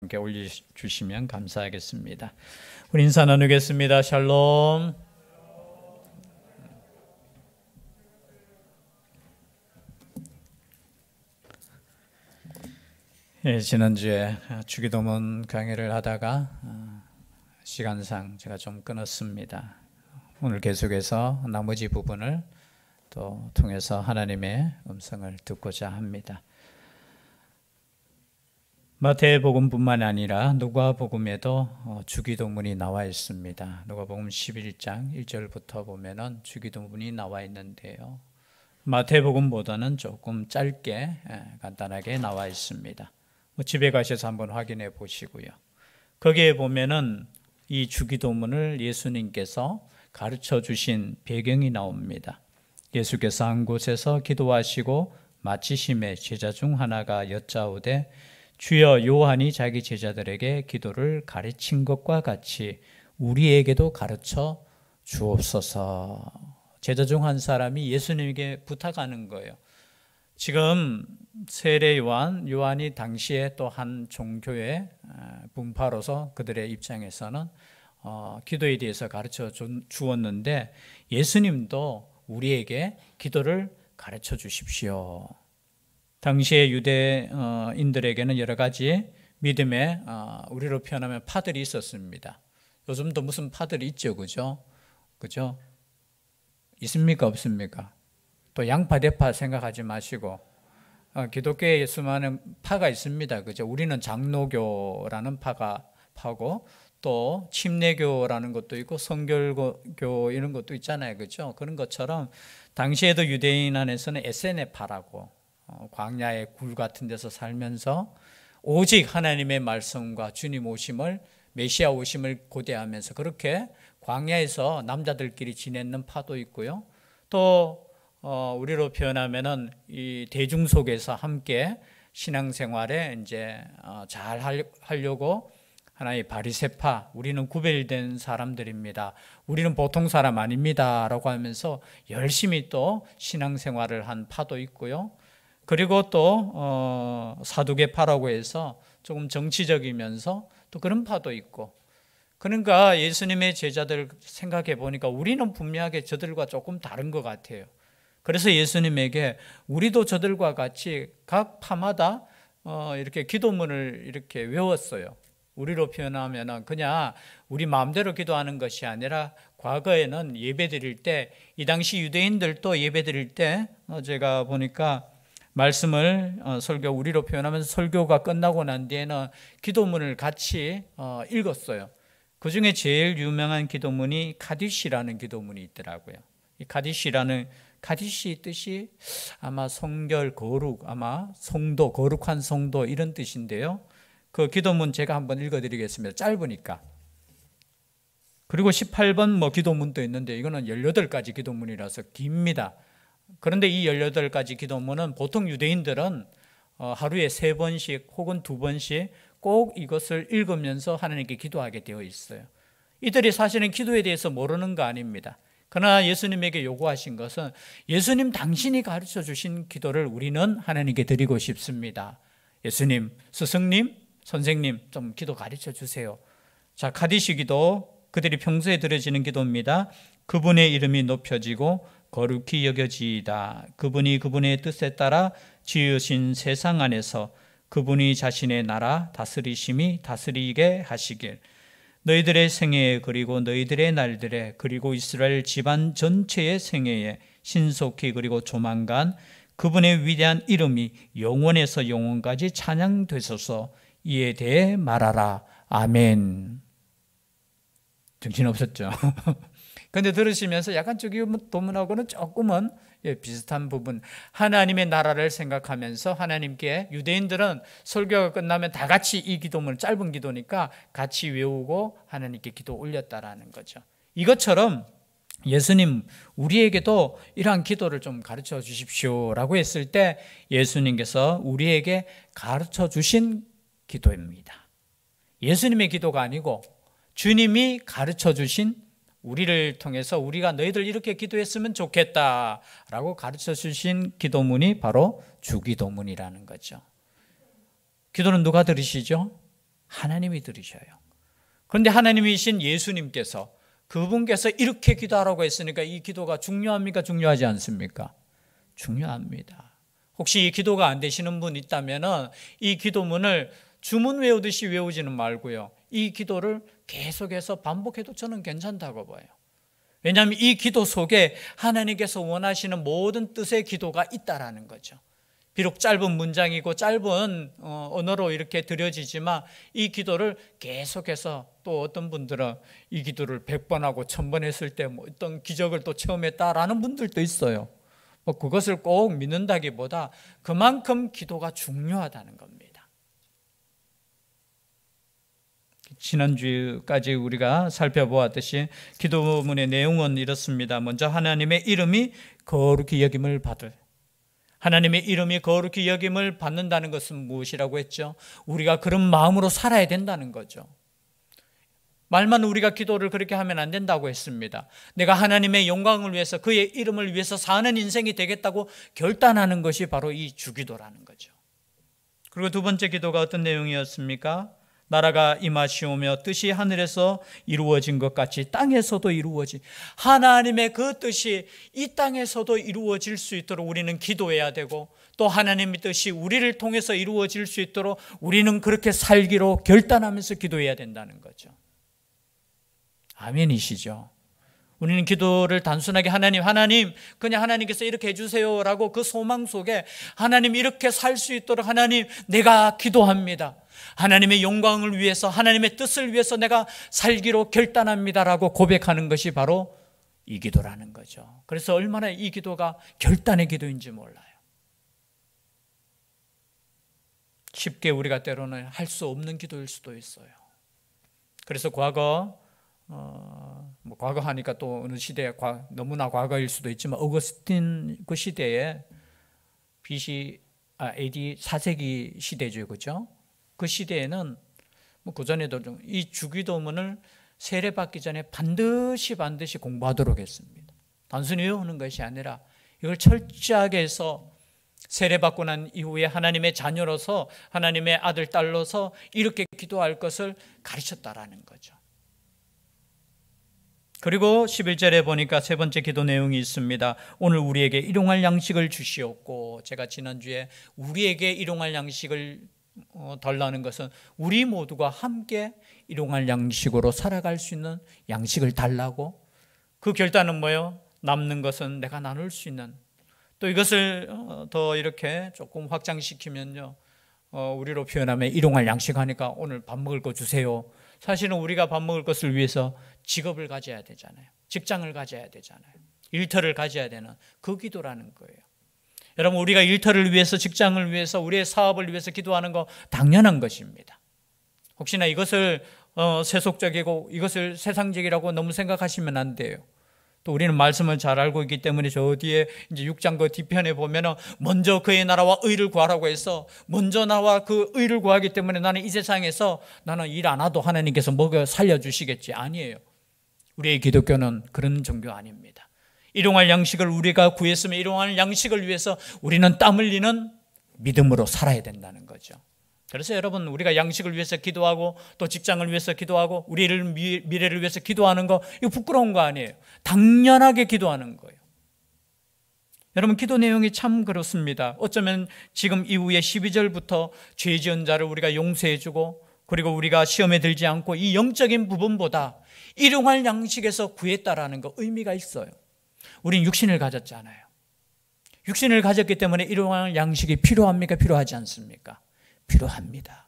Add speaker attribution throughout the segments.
Speaker 1: 함께 올려주시면 감사하겠습니다. 우리 인사 나누겠습니다. 샬롬. 지난주에 주기도문 강의를 하다가 시간상 제가 좀 끊었습니다. 오늘 계속해서 나머지 부분을 또 통해서 하나님의 음성을 듣고자 합니다. 마태복음뿐만 아니라 누가복음에도 주기도문이 나와 있습니다. 누가복음 11장 1절부터 보면은 주기도문이 나와 있는데요. 마태복음보다는 조금 짧게 간단하게 나와 있습니다. 집에 가셔서 한번 확인해 보시고요. 거기에 보면은 이 주기도문을 예수님께서 가르쳐 주신 배경이 나옵니다. 예수께서 한 곳에서 기도하시고 마치심에 제자 중 하나가 여짜오되 주여 요한이 자기 제자들에게 기도를 가르친 것과 같이 우리에게도 가르쳐 주옵소서. 제자 중 한 사람이 예수님에게 부탁하는 거예요. 지금 세례 요한이 당시에 또 한 종교의 분파로서 그들의 입장에서는 기도에 대해서 가르쳐 주었는데 예수님도 우리에게 기도를 가르쳐 주십시오. 당시의 유대인들에게는 여러 가지 믿음의 우리로 표현하면 파들이 있었습니다. 요즘도 무슨 파들이 있죠, 그죠? 있습니까, 없습니까? 또 양파 대파 생각하지 마시고 기독교에 수많은 파가 있습니다, 그죠? 우리는 장로교라는 파고 또 침례교라는 것도 있고 성결교 이런 것도 있잖아요, 그죠? 그런 것처럼 당시에도 유대인 안에서는 에세네파라고 광야의 굴 같은 데서 살면서 오직 하나님의 말씀과 주님 오심을 메시아 오심을 고대하면서 그렇게 광야에서 남자들끼리 지내는 파도 있고요. 또 우리로 표현하면은 이 대중 속에서 함께 신앙생활에 이제 잘 하려고 하나의 바리새파, 우리는 구별된 사람들입니다. 우리는 보통 사람 아닙니다라고 하면서 열심히 또 신앙생활을 한 파도 있고요. 그리고 또 사두개파라고 해서 조금 정치적이면서 또 그런 파도 있고. 그러니까 예수님의 제자들 생각해 보니까 우리는 분명하게 저들과 조금 다른 것 같아요. 그래서 예수님에게 우리도 저들과 같이 각 파마다 이렇게 기도문을 이렇게 외웠어요. 우리로 표현하면 그냥 우리 마음대로 기도하는 것이 아니라 과거에는 예배 드릴 때 이 당시 유대인들도 예배 드릴 때 제가 보니까 말씀을 우리로 표현하면서 설교가 끝나고 난 뒤에는 기도문을 같이 읽었어요. 그 중에 제일 유명한 기도문이 카디시라는 기도문이 있더라고요. 이 카디시 뜻이 아마 성결, 거룩, 아마 성도, 거룩한 성도 이런 뜻인데요. 그 기도문 제가 한번 읽어드리겠습니다. 짧으니까. 그리고 18번 기도문도 있는데 이거는 18가지 기도문이라서 깁니다. 그런데 이 18가지 기도문은 보통 유대인들은 하루에 3번씩 혹은 2번씩 꼭 이것을 읽으면서 하나님께 기도하게 되어 있어요. 이들이 사실은 기도에 대해서 모르는 거 아닙니다. 그러나 예수님에게 요구하신 것은 예수님 당신이 가르쳐 주신 기도를 우리는 하나님께 드리고 싶습니다. 예수님, 스승님, 선생님 좀 기도 가르쳐 주세요. 자, 카디시 기도, 그들이 평소에 드려지는 기도입니다. 그분의 이름이 높여지고 거룩히 여겨지이다. 그분이 그분의 뜻에 따라 지으신 세상 안에서 그분이 자신의 나라 다스리심이 다스리게 하시길. 너희들의 생애에 그리고 너희들의 날들에 그리고 이스라엘 집안 전체의 생애에 신속히 그리고 조만간 그분의 위대한 이름이 영원에서 영원까지 찬양되소서. 이에 대해 말하라. 아멘. 정신없었죠? 그런데 들으시면서 약간 주기도문하고는 조금은 비슷한 부분, 하나님의 나라를 생각하면서 하나님께, 유대인들은 설교가 끝나면 다 같이 이 기도문을, 짧은 기도니까 같이 외우고 하나님께 기도 올렸다라는 거죠. 이것처럼 예수님 우리에게도 이러한 기도를 좀 가르쳐 주십시오라고 했을 때 예수님께서 우리에게 가르쳐 주신 기도입니다. 예수님의 기도가 아니고 주님이 가르쳐 주신, 우리를 통해서 우리가 너희들 이렇게 기도했으면 좋겠다라고 가르쳐 주신 기도문이 바로 주기도문이라는 거죠. 기도는 누가 들으시죠? 하나님이 들으셔요. 그런데 하나님이신 예수님께서 그분께서 이렇게 기도하라고 했으니까 이 기도가 중요합니까? 중요하지 않습니까? 중요합니다. 혹시 이 기도가 안 되시는 분 있다면 이 기도문을 주문 외우듯이 외우지는 말고요. 이 기도를 계속해서 반복해도 저는 괜찮다고 봐요. 왜냐하면 이 기도 속에 하나님께서 원하시는 모든 뜻의 기도가 있다라는 거죠. 비록 짧은 문장이고 짧은 언어로 이렇게 드려지지만 이 기도를 계속해서 또 어떤 분들은 이 기도를 100번 하고 1000번 했을 때 뭐 어떤 기적을 또 체험했다라는 분들도 있어요. 뭐 그것을 꼭 믿는다기보다 그만큼 기도가 중요하다는 겁니다. 지난주까지 우리가 살펴보았듯이 기도문의 내용은 이렇습니다. 먼저 하나님의 이름이 거룩히 여김을 받을. 하나님의 이름이 거룩히 여김을 받는다는 것은 무엇이라고 했죠? 우리가 그런 마음으로 살아야 된다는 거죠. 말만 우리가 기도를 그렇게 하면 안 된다고 했습니다. 내가 하나님의 영광을 위해서 그의 이름을 위해서 사는 인생이 되겠다고 결단하는 것이 바로 이 주기도라는 거죠. 그리고 두 번째 기도가 어떤 내용이었습니까? 나라가 임하시오며 뜻이 하늘에서 이루어진 것 같이 땅에서도 이루어지. 하나님의 그 뜻이 이 땅에서도 이루어질 수 있도록 우리는 기도해야 되고 또 하나님의 뜻이 우리를 통해서 이루어질 수 있도록 우리는 그렇게 살기로 결단하면서 기도해야 된다는 거죠. 아멘이시죠? 우리는 기도를 단순하게 하나님 그냥 하나님께서 이렇게 해주세요라고 그 소망 속에 하나님 이렇게 살 수 있도록 하나님 내가 기도합니다. 하나님의 영광을 위해서 하나님의 뜻을 위해서 내가 살기로 결단합니다라고 고백하는 것이 바로 이 기도라는 거죠. 그래서 얼마나 이 기도가 결단의 기도인지 몰라요. 쉽게 우리가 때로는 할 수 없는 기도일 수도 있어요. 그래서 과거 과거 하니까 또 어느 시대에 너무나 과거일 수도 있지만 어거스틴 그 시대에 AD 4세기 시대죠, 그죠? 그 시대에는 그 전에도 이 주기도문을 세례받기 전에 반드시 공부하도록 했습니다. 단순히 외우는 것이 아니라 이걸 철저하게 해서 세례받고 난 이후에 하나님의 자녀로서 하나님의 아들, 딸로서 이렇게 기도할 것을 가르쳤다라는 거죠. 그리고 11절에 보니까 세 번째 기도 내용이 있습니다. 오늘 우리에게 일용할 양식을 주시옵고. 제가 지난주에 우리에게 일용할 양식을 달라는 것은 우리 모두가 함께 일용할 양식으로 살아갈 수 있는 양식을 달라고. 그 결단은 뭐예요? 남는 것은 내가 나눌 수 있는. 또 이것을 더 이렇게 조금 확장시키면요, 우리로 표현하면 일용할 양식 하니까 오늘 밥 먹을 거 주세요. 사실은 우리가 밥 먹을 것을 위해서 직업을 가져야 되잖아요. 직장을 가져야 되잖아요. 일터를 가져야 되는 그 기도라는 거예요. 여러분, 우리가 일터를 위해서, 직장을 위해서, 우리의 사업을 위해서 기도하는 거 당연한 것입니다. 혹시나 이것을 세속적이고 이것을 세상적이라고 너무 생각하시면 안 돼요. 또 우리는 말씀을 잘 알고 있기 때문에 저 뒤에 이제 6장 그 뒤편에 보면은 먼저 그의 나라와 의를 구하라고 해서 먼저 나와 그 의를 구하기 때문에 나는 이 세상에서 나는 일 안 해도 하나님께서 먹여 살려주시겠지. 아니에요. 우리의 기독교는 그런 종교 아닙니다. 일용할 양식을 우리가 구했으면 일용할 양식을 위해서 우리는 땀 흘리는 믿음으로 살아야 된다는 거죠. 그래서 여러분, 우리가 양식을 위해서 기도하고 또 직장을 위해서 기도하고 우리를 미래를 위해서 기도하는 거, 이거 부끄러운 거 아니에요. 당연하게 기도하는 거예요. 여러분, 기도 내용이 참 그렇습니다. 어쩌면 지금 이후에 12절부터 죄 지은 자를 우리가 용서해 주고 그리고 우리가 시험에 들지 않고 이 영적인 부분보다 일용할 양식에서 구했다라는 거 의미가 있어요. 우린 육신을 가졌잖아요. 육신을 가졌기 때문에 일용할 양식이 필요합니까? 필요하지 않습니까? 필요합니다.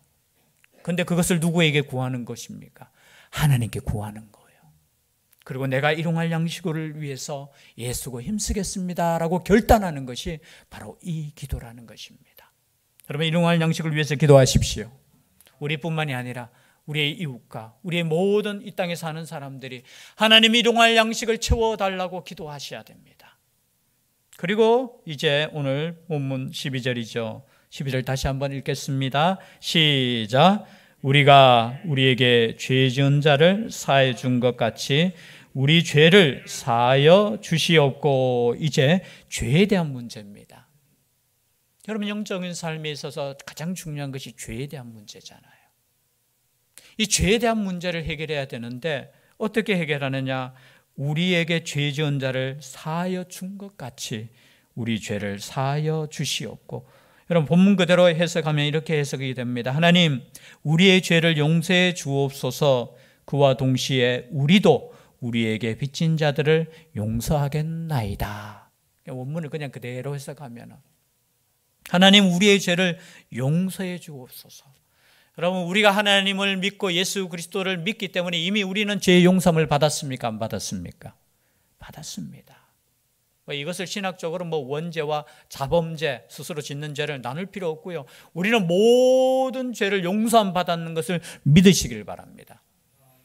Speaker 1: 그런데 그것을 누구에게 구하는 것입니까? 하나님께 구하는 거예요. 그리고 내가 일용할 양식을 위해서 애쓰고 힘쓰겠습니다 라고 결단하는 것이 바로 이 기도라는 것입니다. 여러분, 일용할 양식을 위해서 기도하십시오. 우리뿐만이 아니라 우리의 이웃과 우리의 모든 이 땅에 사는 사람들이 하나님이 일용할 양식을 채워달라고 기도하셔야 됩니다. 그리고 이제 오늘 본문 12절이죠. 12절 다시 한번 읽겠습니다. 시작. 우리가 우리에게 죄 지은 자를 사해 준 것 같이 우리 죄를 사하여 주시옵고. 이제 죄에 대한 문제입니다. 여러분, 영적인 삶에 있어서 가장 중요한 것이 죄에 대한 문제잖아요. 이 죄에 대한 문제를 해결해야 되는데 어떻게 해결하느냐? 우리에게 죄 지은 자를 사하여 준 것 같이 우리 죄를 사하여 주시옵고. 여러분 본문 그대로 해석하면 이렇게 해석이 됩니다. 하나님, 우리의 죄를 용서해 주옵소서. 그와 동시에 우리도 우리에게 빚진 자들을 용서하겠나이다. 원문을 그냥 그대로 해석하면 하나님, 우리의 죄를 용서해 주옵소서. 여러분, 우리가 하나님을 믿고 예수 그리스도를 믿기 때문에 이미 우리는 죄의 용서를 받았습니까? 안 받았습니까? 받았습니다. 이것을 신학적으로 원죄와 자범죄, 스스로 짓는 죄를 나눌 필요 없고요. 우리는 모든 죄를 용서함 받았는 것을 믿으시길 바랍니다.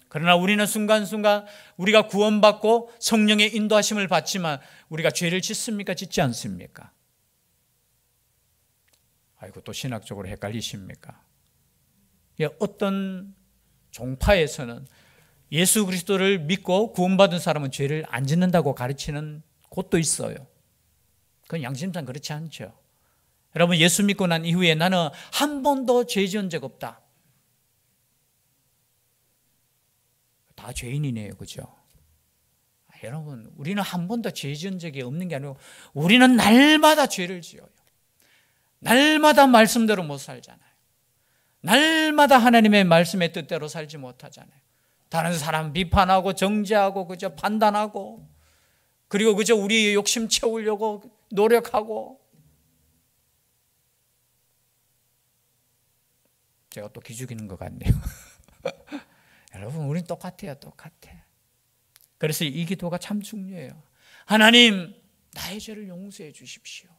Speaker 1: 그러나 우리는 순간순간 우리가 구원받고 성령의 인도하심을 받지만 우리가 죄를 짓습니까? 짓지 않습니까? 아이고, 또 신학적으로 헷갈리십니까? 어떤 종파에서는 예수 그리스도를 믿고 구원받은 사람은 죄를 안 짓는다고 가르치는 곳도 있어요. 그건 양심상 그렇지 않죠. 여러분, 예수 믿고 난 이후에 나는 한 번도 죄 지은 적 없다. 다 죄인이네요. 그죠? 여러분, 우리는 한 번도 죄 지은 적이 없는 게 아니고 우리는 날마다 죄를 지어요. 날마다 말씀대로 못 살잖아요. 날마다 하나님의 말씀의 뜻대로 살지 못하잖아요. 다른 사람 비판하고 정죄하고 그저 판단하고 그리고 그저 우리의 욕심 채우려고 노력하고. 제가 또 기죽이는 것 같네요. 여러분, 우린 똑같아요. 똑같아. 그래서 이 기도가 참 중요해요. 하나님, 나의 죄를 용서해 주십시오.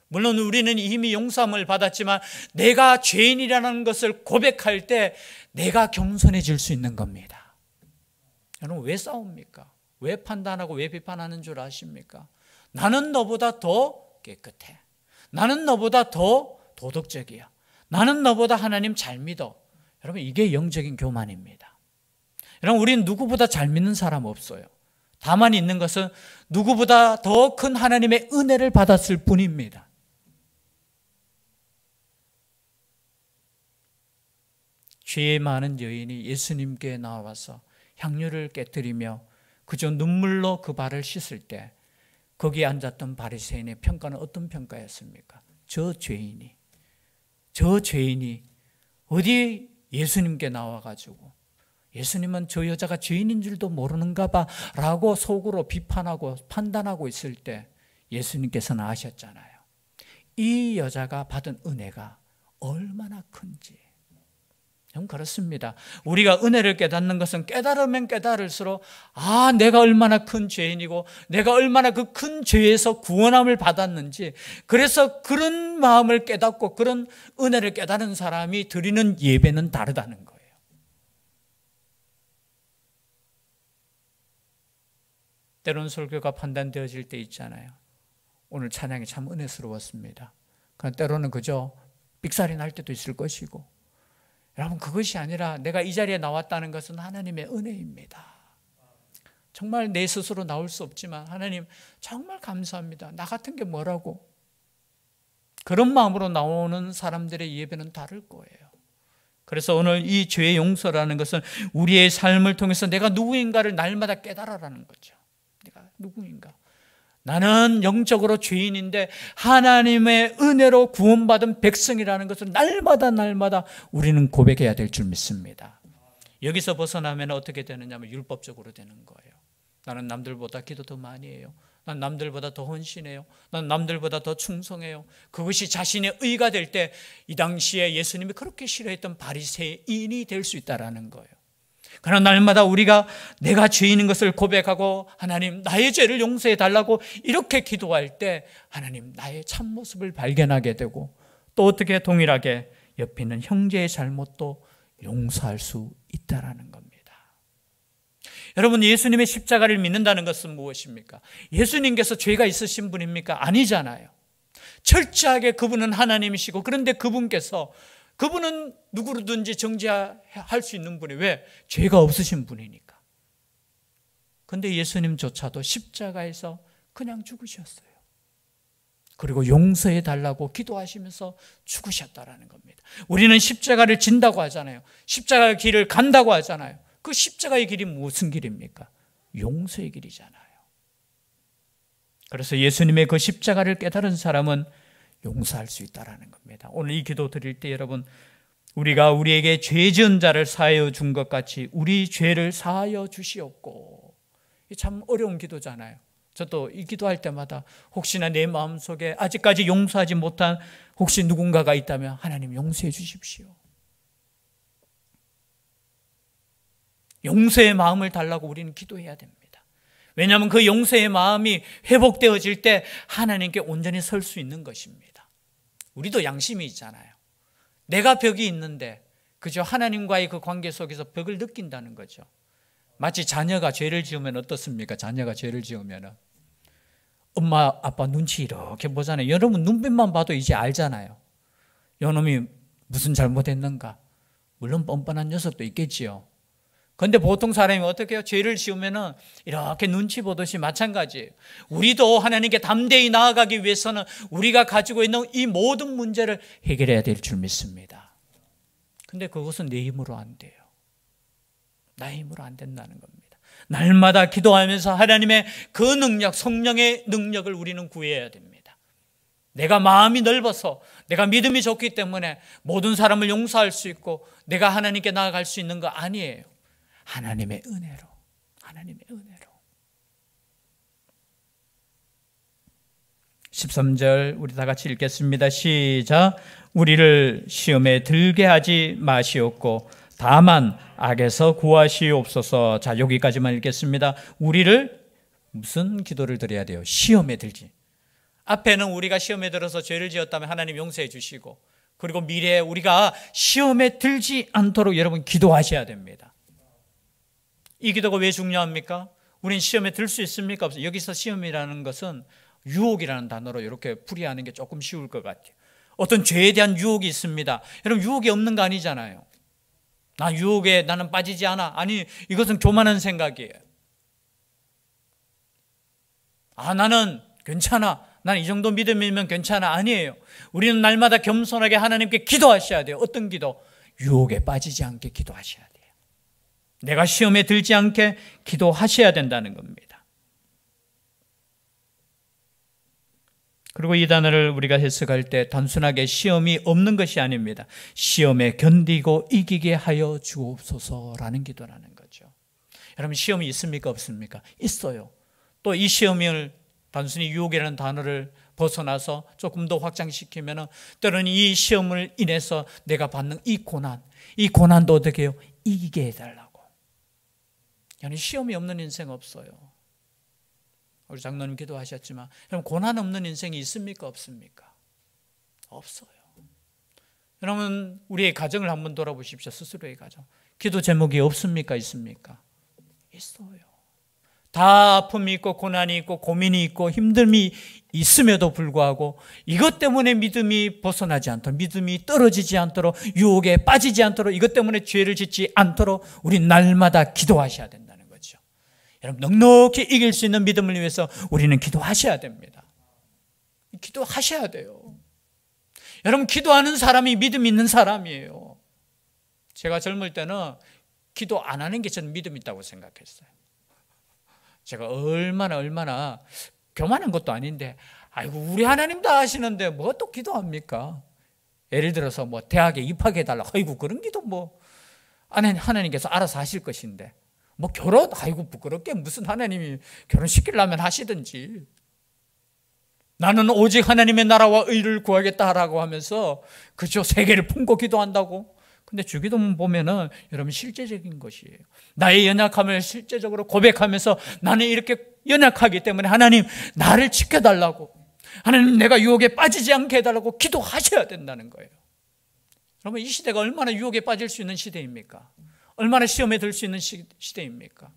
Speaker 1: 물론 우리는 이미 용서함을 받았지만 내가 죄인이라는 것을 고백할 때 내가 겸손해질 수 있는 겁니다. 여러분, 왜 싸웁니까? 왜 판단하고 왜 비판하는 줄 아십니까? 나는 너보다 더 깨끗해. 나는 너보다 더 도덕적이야. 나는 너보다 하나님 잘 믿어. 여러분, 이게 영적인 교만입니다. 여러분, 우리는 누구보다 잘 믿는 사람 없어요. 다만 있는 것은 누구보다 더 큰 하나님의 은혜를 받았을 뿐입니다. 죄 많은 여인이 예수님께 나와서 향유를 깨뜨리며 그저 눈물로 그 발을 씻을 때 거기에 앉았던 바리새인의 평가는 어떤 평가였습니까? 저 죄인이 어디 예수님께 나와가지고 예수님은 저 여자가 죄인인 줄도 모르는가 봐 라고 속으로 비판하고 판단하고 있을 때 예수님께서는 아셨잖아요. 이 여자가 받은 은혜가 얼마나 큰지. 그렇습니다. 우리가 은혜를 깨닫는 것은 깨달으면 깨달을수록 내가 얼마나 큰 죄인이고 내가 얼마나 그 큰 죄에서 구원함을 받았는지, 그래서 그런 마음을 깨닫고 그런 은혜를 깨달은 사람이 드리는 예배는 다르다는 거예요. 때로는 설교가 판단되어질 때 있잖아요. 오늘 찬양이 참 은혜스러웠습니다. 그러나 때로는 그저 삑살이 날 때도 있을 것이고, 여러분, 그것이 아니라 내가 이 자리에 나왔다는 것은 하나님의 은혜입니다. 정말 내 스스로 나올 수 없지만 하나님 정말 감사합니다. 나 같은 게 뭐라고. 그런 마음으로 나오는 사람들의 예배는 다를 거예요. 그래서 오늘 이 죄의 용서라는 것은 우리의 삶을 통해서 내가 누구인가를 날마다 깨달아라는 거죠. 내가 누구인가. 나는 영적으로 죄인인데 하나님의 은혜로 구원받은 백성이라는 것을 날마다 우리는 고백해야 될 줄 믿습니다. 여기서 벗어나면 어떻게 되느냐면 율법적으로 되는 거예요. 나는 남들보다 기도 더 많이 해요. 난 남들보다 더 헌신해요. 난 남들보다 더 충성해요. 그것이 자신의 의가 될 때 이 당시에 예수님이 그렇게 싫어했던 바리새인이 될 수 있다는 거예요. 그러나 날마다 우리가 내가 죄인인 것을 고백하고 하나님 나의 죄를 용서해 달라고 이렇게 기도할 때 하나님 나의 참모습을 발견하게 되고, 또 어떻게 동일하게 옆에 있는 형제의 잘못도 용서할 수 있다는 겁니다. 여러분, 예수님의 십자가를 믿는다는 것은 무엇입니까? 예수님께서 죄가 있으신 분입니까? 아니잖아요. 철저하게 그분은 하나님이시고, 그런데 그분은 누구든지 정죄할 수 있는 분이, 왜? 죄가 없으신 분이니까. 그런데 예수님조차도 십자가에서 그냥 죽으셨어요. 그리고 용서해 달라고 기도하시면서 죽으셨다라는 겁니다. 우리는 십자가를 진다고 하잖아요. 십자가의 길을 간다고 하잖아요. 그 십자가의 길이 무슨 길입니까? 용서의 길이잖아요. 그래서 예수님의 그 십자가를 깨달은 사람은 용서할 수 있다라는 겁니다. 오늘 이 기도 드릴 때 여러분, 우리가 우리에게 죄 지은 자를 사하여 준 것 같이 우리 죄를 사하여 주시옵고. 참 어려운 기도잖아요. 저도 이 기도할 때마다 혹시나 내 마음속에 아직까지 용서하지 못한 혹시 누군가가 있다면 하나님 용서해 주십시오. 용서의 마음을 달라고 우리는 기도해야 됩니다. 왜냐하면 그 용서의 마음이 회복되어질 때 하나님께 온전히 설 수 있는 것입니다. 우리도 양심이 있잖아요. 내가 벽이 있는데 그저 하나님과의 그 관계 속에서 벽을 느낀다는 거죠. 마치 자녀가 죄를 지으면 어떻습니까? 자녀가 죄를 지으면 엄마 아빠 눈치 이렇게 보잖아요. 여러분 눈빛만 봐도 이제 알잖아요. 요놈이 무슨 잘못했는가. 물론 뻔뻔한 녀석도 있겠지요. 그런데 보통 사람이 어떻게 해요? 죄를 지으면 이렇게 눈치 보듯이 마찬가지예요. 우리도 하나님께 담대히 나아가기 위해서는 우리가 가지고 있는 이 모든 문제를 해결해야 될 줄 믿습니다. 그런데 그것은 내 힘으로 안 돼요. 나의 힘으로 안 된다는 겁니다. 날마다 기도하면서 하나님의 그 능력, 성령의 능력을 우리는 구해야 됩니다. 내가 마음이 넓어서 내가 믿음이 좋기 때문에 모든 사람을 용서할 수 있고 내가 하나님께 나아갈 수 있는 거 아니에요. 하나님의 은혜로, 하나님의 은혜로. 13절 우리 다 같이 읽겠습니다. 시작. 우리를 시험에 들게 하지 마시옵고 다만 악에서 구하시옵소서. 자, 여기까지만 읽겠습니다. 우리를 무슨 기도를 드려야 돼요? 시험에 들지. 앞에는 우리가 시험에 들어서 죄를 지었다면 하나님 용서해 주시고, 그리고 미래에 우리가 시험에 들지 않도록 여러분 기도하셔야 됩니다. 이 기도가 왜 중요합니까? 우린 시험에 들 수 있습니까? 없어요. 여기서 시험이라는 것은 유혹이라는 단어로 이렇게 풀이하는 게 조금 쉬울 것 같아요. 어떤 죄에 대한 유혹이 있습니다. 여러분 유혹이 없는 거 아니잖아요. 나 유혹에 나는 빠지지 않아. 아니, 이것은 교만한 생각이에요. 나는 괜찮아. 나는 이 정도 믿음이면 괜찮아. 아니에요. 우리는 날마다 겸손하게 하나님께 기도하셔야 돼요. 어떤 기도? 유혹에 빠지지 않게 기도하셔야 돼요. 내가 시험에 들지 않게 기도하셔야 된다는 겁니다. 그리고 이 단어를 우리가 해석할 때 단순하게 시험이 없는 것이 아닙니다. 시험에 견디고 이기게 하여 주옵소서라는 기도라는 거죠. 여러분 시험이 있습니까? 없습니까? 있어요. 또 이 시험을 단순히 유혹이라는 단어를 벗어나서 조금 더 확장시키면 때로는 이 시험을 인해서 내가 받는 이 고난도 어떻게 해요? 이기게 해달라고. yani 시험이 없는 인생 없어요. 우리 장로님 기도하셨지만 여러분 고난 없는 인생이 있습니까? 없습니까? 없어요. 여러분 우리의 가정을 한번 돌아보십시오. 스스로의 가정. 기도 제목이 없습니까? 있습니까? 있어요. 다 아픔이 있고 고난이 있고 고민이 있고 힘듦이 있음에도 불구하고 이것 때문에 믿음이 벗어나지 않도록, 믿음이 떨어지지 않도록, 유혹에 빠지지 않도록, 이것 때문에 죄를 짓지 않도록 우리 날마다 기도하셔야 된다는 거죠. 여러분 넉넉히 이길 수 있는 믿음을 위해서 우리는 기도하셔야 됩니다. 기도하셔야 돼요. 여러분 기도하는 사람이 믿음 있는 사람이에요. 제가 젊을 때는 기도 안 하는 게 저는 믿음 있다고 생각했어요. 제가 얼마나 교만한 것도 아닌데 아이고 우리 하나님 다 하시는데 뭐 또 기도합니까? 예를 들어서 뭐 대학에 입학해달라. 아이고 그런 기도 뭐 하나님께서 알아서 하실 것인데 뭐 결혼 아이고 부끄럽게 무슨 하나님이 결혼시키려면 하시든지 나는 오직 하나님의 나라와 의를 구하겠다라고 하면서 그저 세계를 품고 기도한다고. 근데 주기도문 보면은 여러분 실제적인 것이에요. 나의 연약함을 실제적으로 고백하면서 나는 이렇게 연약하기 때문에 하나님 나를 지켜달라고, 하나님 내가 유혹에 빠지지 않게 해달라고 기도하셔야 된다는 거예요. 여러분 이 시대가 얼마나 유혹에 빠질 수 있는 시대입니까? 얼마나 시험에 들 수 있는 시대입니까?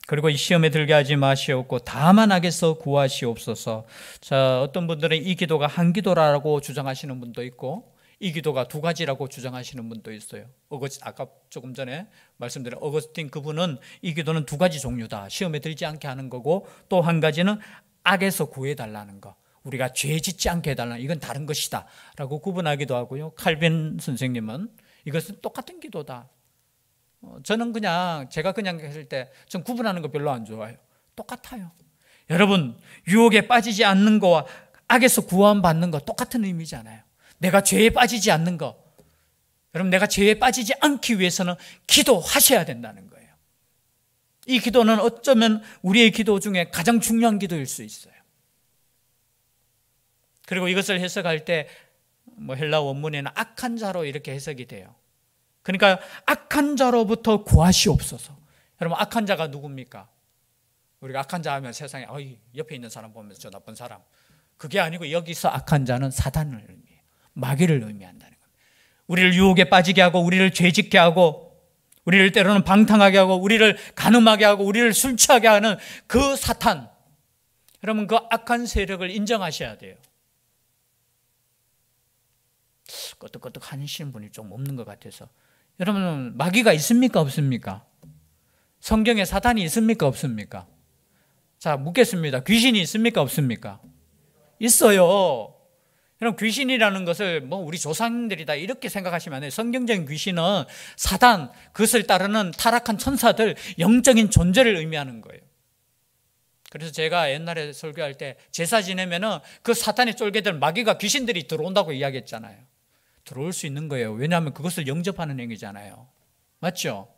Speaker 1: 그리고 이 시험에 들게 하지 마시옵고 다만 악에서 구하시옵소서. 자, 어떤 분들은 이 기도가 한 기도라고 주장하시는 분도 있고 이 기도가 두 가지라고 주장하시는 분도 있어요. 아까 조금 전에 말씀드린 어거스틴 그분은 이 기도는 두 가지 종류다. 시험에 들지 않게 하는 거고 또 한 가지는 악에서 구해달라는 거. 우리가 죄 짓지 않게 해달라는 이건 다른 것이다 라고 구분하기도 하고요. 칼빈 선생님은 이것은 똑같은 기도다. 저는 제가 그냥 했을 때 전 구분하는 거 별로 안 좋아해요. 똑같아요. 여러분, 유혹에 빠지지 않는 거와 악에서 구원받는 거 똑같은 의미잖아요. 내가 죄에 빠지지 않는 거. 여러분, 내가 죄에 빠지지 않기 위해서는 기도하셔야 된다는 거예요. 이 기도는 어쩌면 우리의 기도 중에 가장 중요한 기도일 수 있어요. 그리고 이것을 해석할 때 헬라 원문에는 악한 자로 이렇게 해석이 돼요. 그러니까 악한 자로부터 구하시옵소서. 여러분, 악한 자가 누굽니까? 우리가 악한 자 하면 세상에 옆에 있는 사람 보면서 저 나쁜 사람. 그게 아니고 여기서 악한 자는 사단을 의미해요. 마귀를 의미한다는 겁니다. 우리를 유혹에 빠지게 하고 우리를 죄짓게 하고 우리를 때로는 방탕하게 하고 우리를 간음하게 하고 우리를 술 취하게 하는 그 사탄. 여러분, 그 악한 세력을 인정하셔야 돼요. 끄떡끄떡 하시는 분이 좀 없는 것 같아서. 여러분, 마귀가 있습니까 없습니까? 성경에 사탄이 있습니까 없습니까? 자, 묻겠습니다. 귀신이 있습니까 없습니까? 있어요. 여러분, 귀신이라는 것을 우리 조상들이다 이렇게 생각하시면 안 돼요. 성경적인 귀신은 사단, 그것을 따르는 타락한 천사들, 영적인 존재를 의미하는 거예요. 그래서 제가 옛날에 설교할 때 제사 지내면은 그 사탄의 쫄개들, 마귀가 귀신들이 들어온다고 이야기했잖아요. 들어올 수 있는 거예요. 왜냐하면 그것을 영접하는 행위잖아요. 맞죠?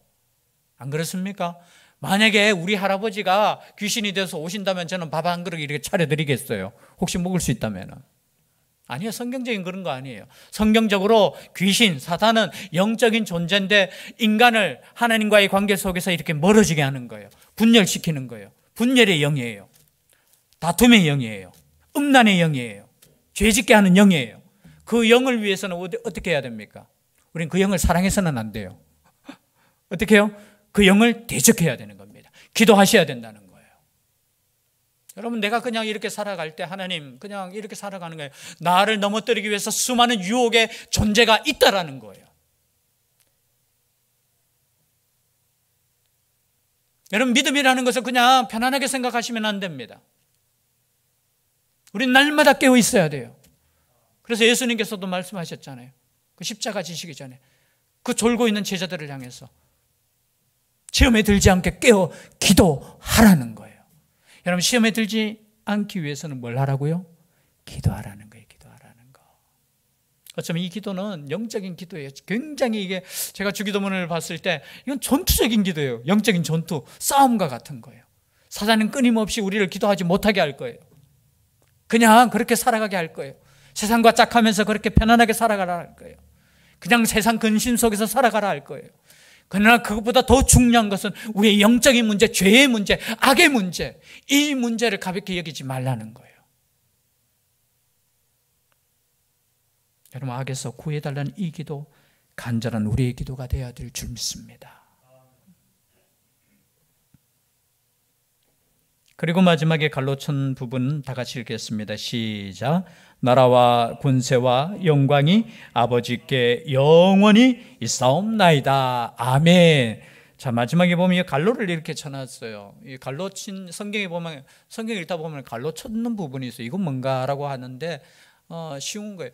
Speaker 1: 안 그렇습니까? 만약에 우리 할아버지가 귀신이 돼서 오신다면 저는 밥 한 그릇 이렇게 차려드리겠어요. 혹시 먹을 수 있다면. 아니요, 성경적인 그런 거 아니에요. 성경적으로 귀신, 사탄은 영적인 존재인데 인간을 하나님과의 관계 속에서 이렇게 멀어지게 하는 거예요. 분열시키는 거예요. 분열의 영이에요. 다툼의 영이에요. 음란의 영이에요. 죄짓게 하는 영이에요. 그 영을 위해서는 어떻게 해야 됩니까? 우리는 그 영을 사랑해서는 안 돼요. 어떻게 해요? 그 영을 대적해야 되는 겁니다. 기도하셔야 된다는 거예요. 여러분, 내가 그냥 이렇게 살아갈 때 하나님 그냥 이렇게 살아가는 거예요. 나를 넘어뜨리기 위해서 수많은 유혹의 존재가 있다라는 거예요. 여러분, 믿음이라는 것을 그냥 편안하게 생각하시면 안 됩니다. 우리는 날마다 깨어 있어야 돼요. 그래서 예수님께서도 말씀하셨잖아요. 그 십자가 지시기 전에 그 졸고 있는 제자들을 향해서 시험에 들지 않게 깨어 기도하라는 거예요. 여러분, 시험에 들지 않기 위해서는 뭘 하라고요? 기도하라는 거예요. 기도하라는 거. 어쩌면 이 기도는 영적인 기도예요. 굉장히 이게 제가 주기도문을 봤을 때 이건 전투적인 기도예요. 영적인 전투, 싸움과 같은 거예요. 사단은 끊임없이 우리를 기도하지 못하게 할 거예요. 그냥 그렇게 살아가게 할 거예요. 세상과 짝하면서 그렇게 편안하게 살아가라 할 거예요. 그냥 세상 근심 속에서 살아가라 할 거예요. 그러나 그것보다 더 중요한 것은 우리의 영적인 문제, 죄의 문제, 악의 문제, 이 문제를 가볍게 여기지 말라는 거예요. 여러분, 악에서 구해달라는 이 기도, 간절한 우리의 기도가 되어야 될 줄 믿습니다. 그리고 마지막에 갈로천 부분 다 같이 읽겠습니다. 시작. 나라와 권세와 영광이 아버지께 영원히 있사옵나이다. 아멘. 자, 마지막에 보면 갈로를 이렇게 쳐놨어요. 이 갈로 친 성경에 보면, 성경 읽다 보면 갈로 쳤는 부분이 있어요. 이건 뭔가라고 하는데 쉬운 거예요.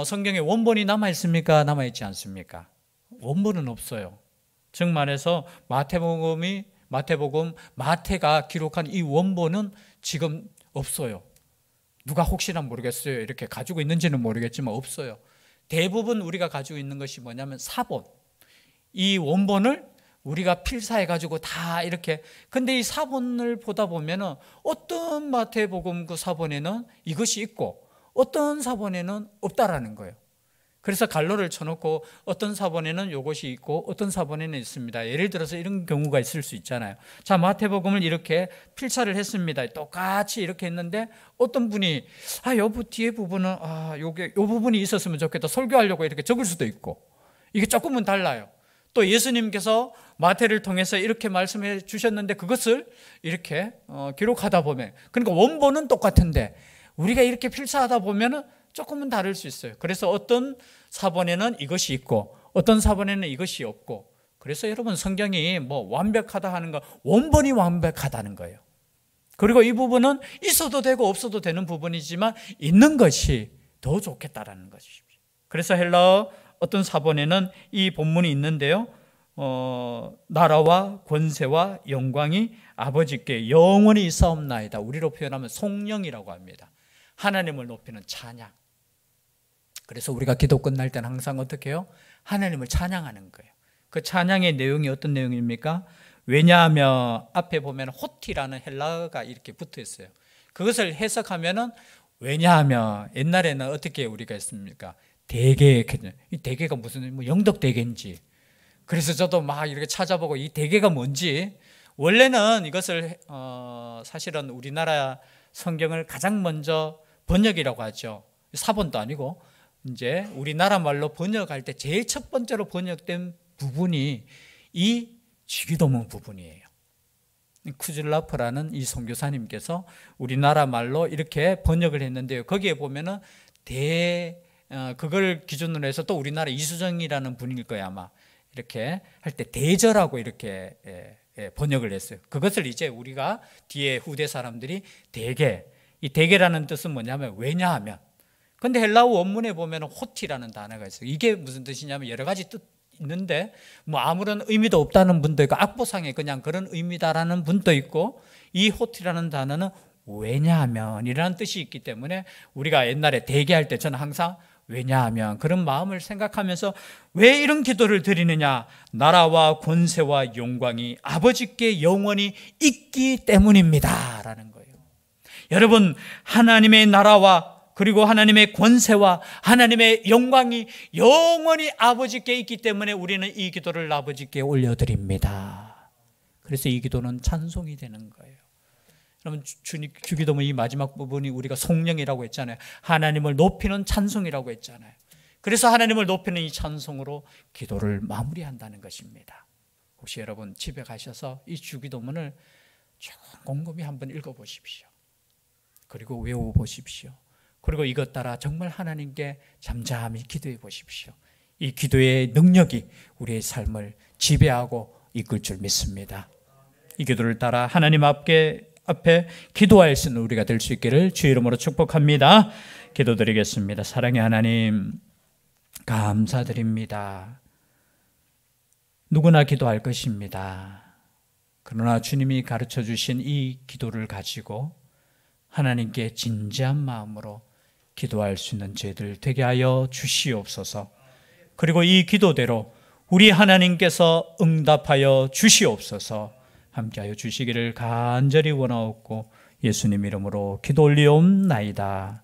Speaker 1: 성경에 원본이 남아 있습니까? 남아 있지 않습니까? 원본은 없어요. 즉 말해서 마태가 기록한 이 원본은 지금 없어요. 누가 혹시나 모르겠어요. 이렇게 가지고 있는지는 모르겠지만 없어요. 대부분 우리가 가지고 있는 것이 뭐냐면 사본. 이 원본을 우리가 필사해가지고 다 이렇게. 근데 이 사본을 보다 보면은 어떤 마태복음 그 사본에는 이것이 있고 어떤 사본에는 없다라는 거예요. 그래서 갈로를 쳐놓고 어떤 사본에는 이것이 있고 어떤 사본에는 있습니다. 예를 들어서 이런 경우가 있을 수 있잖아요. 자, 마태복음을 이렇게 필사를 했습니다. 똑같이 이렇게 했는데 어떤 분이 요 뒤에 부분은 요 부분이 있었으면 좋겠다. 설교하려고 이렇게 적을 수도 있고 이게 조금은 달라요. 또 예수님께서 마태를 통해서 이렇게 말씀해 주셨는데 그것을 이렇게 기록하다 보면, 그러니까 원본은 똑같은데 우리가 이렇게 필사하다 보면은 조금은 다를 수 있어요. 그래서 어떤 사본에는 이것이 있고 어떤 사본에는 이것이 없고, 그래서 여러분 성경이 뭐 완벽하다 하는 거, 원본이 완벽하다는 거예요. 그리고 이 부분은 있어도 되고 없어도 되는 부분이지만 있는 것이 더 좋겠다라는 것이죠. 그래서 헬라어 어떤 사본에는 이 본문이 있는데요. 나라와 권세와 영광이 아버지께 영원히 있사옵나이다. 우리로 표현하면 송영이라고 합니다. 하나님을 높이는 찬양. 그래서 우리가 기도 끝날 때는 항상 어떻게 해요? 하나님을 찬양하는 거예요. 그 찬양의 내용이 어떤 내용입니까? 왜냐하면 앞에 보면 호티라는 헬라어가 이렇게 붙어 있어요. 그것을 해석하면은 왜냐하면 옛날에는 어떻게 우리가 했습니까? 대개, 이 대개가 무슨 뭐 영덕 대개인지, 그래서 저도 막 이렇게 찾아보고 이 대개가 뭔지, 원래는 이것을 사실은 우리나라 성경을 가장 먼저 번역이라고 하죠. 사본도 아니고 이제 우리나라 말로 번역할 때 제일 첫 번째로 번역된 부분이 이 주기도문 부분이에요. 쿠즐라프라는 이 선교사님께서 우리나라 말로 이렇게 번역을 했는데요. 거기에 보면은 그걸 기준으로 해서 또 우리나라 이수정이라는 분일 거예요, 아마. 이렇게 할 때 대절하고 이렇게 번역을 했어요. 그것을 이제 우리가 뒤에 후대 사람들이 대개, 이 대개라는 뜻은 뭐냐면 왜냐하면. 근데 헬라어 원문에 보면 호티라는 단어가 있어요. 이게 무슨 뜻이냐면 여러 가지 뜻 있는데 뭐 아무런 의미도 없다는 분도 있고 악보상에 그냥 그런 의미다라는 분도 있고, 이 호티라는 단어는 왜냐하면이라는 뜻이 있기 때문에 우리가 옛날에 대개할 때 저는 항상 왜냐하면 그런 마음을 생각하면서 왜 이런 기도를 드리느냐, 나라와 권세와 영광이 아버지께 영원히 있기 때문입니다 라는 거예요. 여러분, 하나님의 나라와 그리고 하나님의 권세와 하나님의 영광이 영원히 아버지께 있기 때문에 우리는 이 기도를 아버지께 올려드립니다. 그래서 이 기도는 찬송이 되는 거예요. 여러분, 주기도문 이 마지막 부분이 우리가 송영이라고 했잖아요. 하나님을 높이는 찬송이라고 했잖아요. 그래서 하나님을 높이는 이 찬송으로 기도를 마무리한다는 것입니다. 혹시 여러분 집에 가셔서 이 주기도문을 좀 곰곰이 한번 읽어보십시오. 그리고 외워보십시오. 그리고 이것 따라 정말 하나님께 잠잠히 기도해 보십시오. 이 기도의 능력이 우리의 삶을 지배하고 이끌 줄 믿습니다. 이 기도를 따라 하나님 앞에 기도할 수 있는 우리가 될 수 있기를 주의 이름으로 축복합니다. 기도드리겠습니다. 사랑의 하나님, 감사드립니다. 누구나 기도할 것입니다. 그러나 주님이 가르쳐 주신 이 기도를 가지고 하나님께 진지한 마음으로 기도할 수 있는 저희들 되게 하여 주시옵소서. 그리고 이 기도대로 우리 하나님께서 응답하여 주시옵소서. 함께하여 주시기를 간절히 원하옵고 예수님 이름으로 기도 올리옵나이다.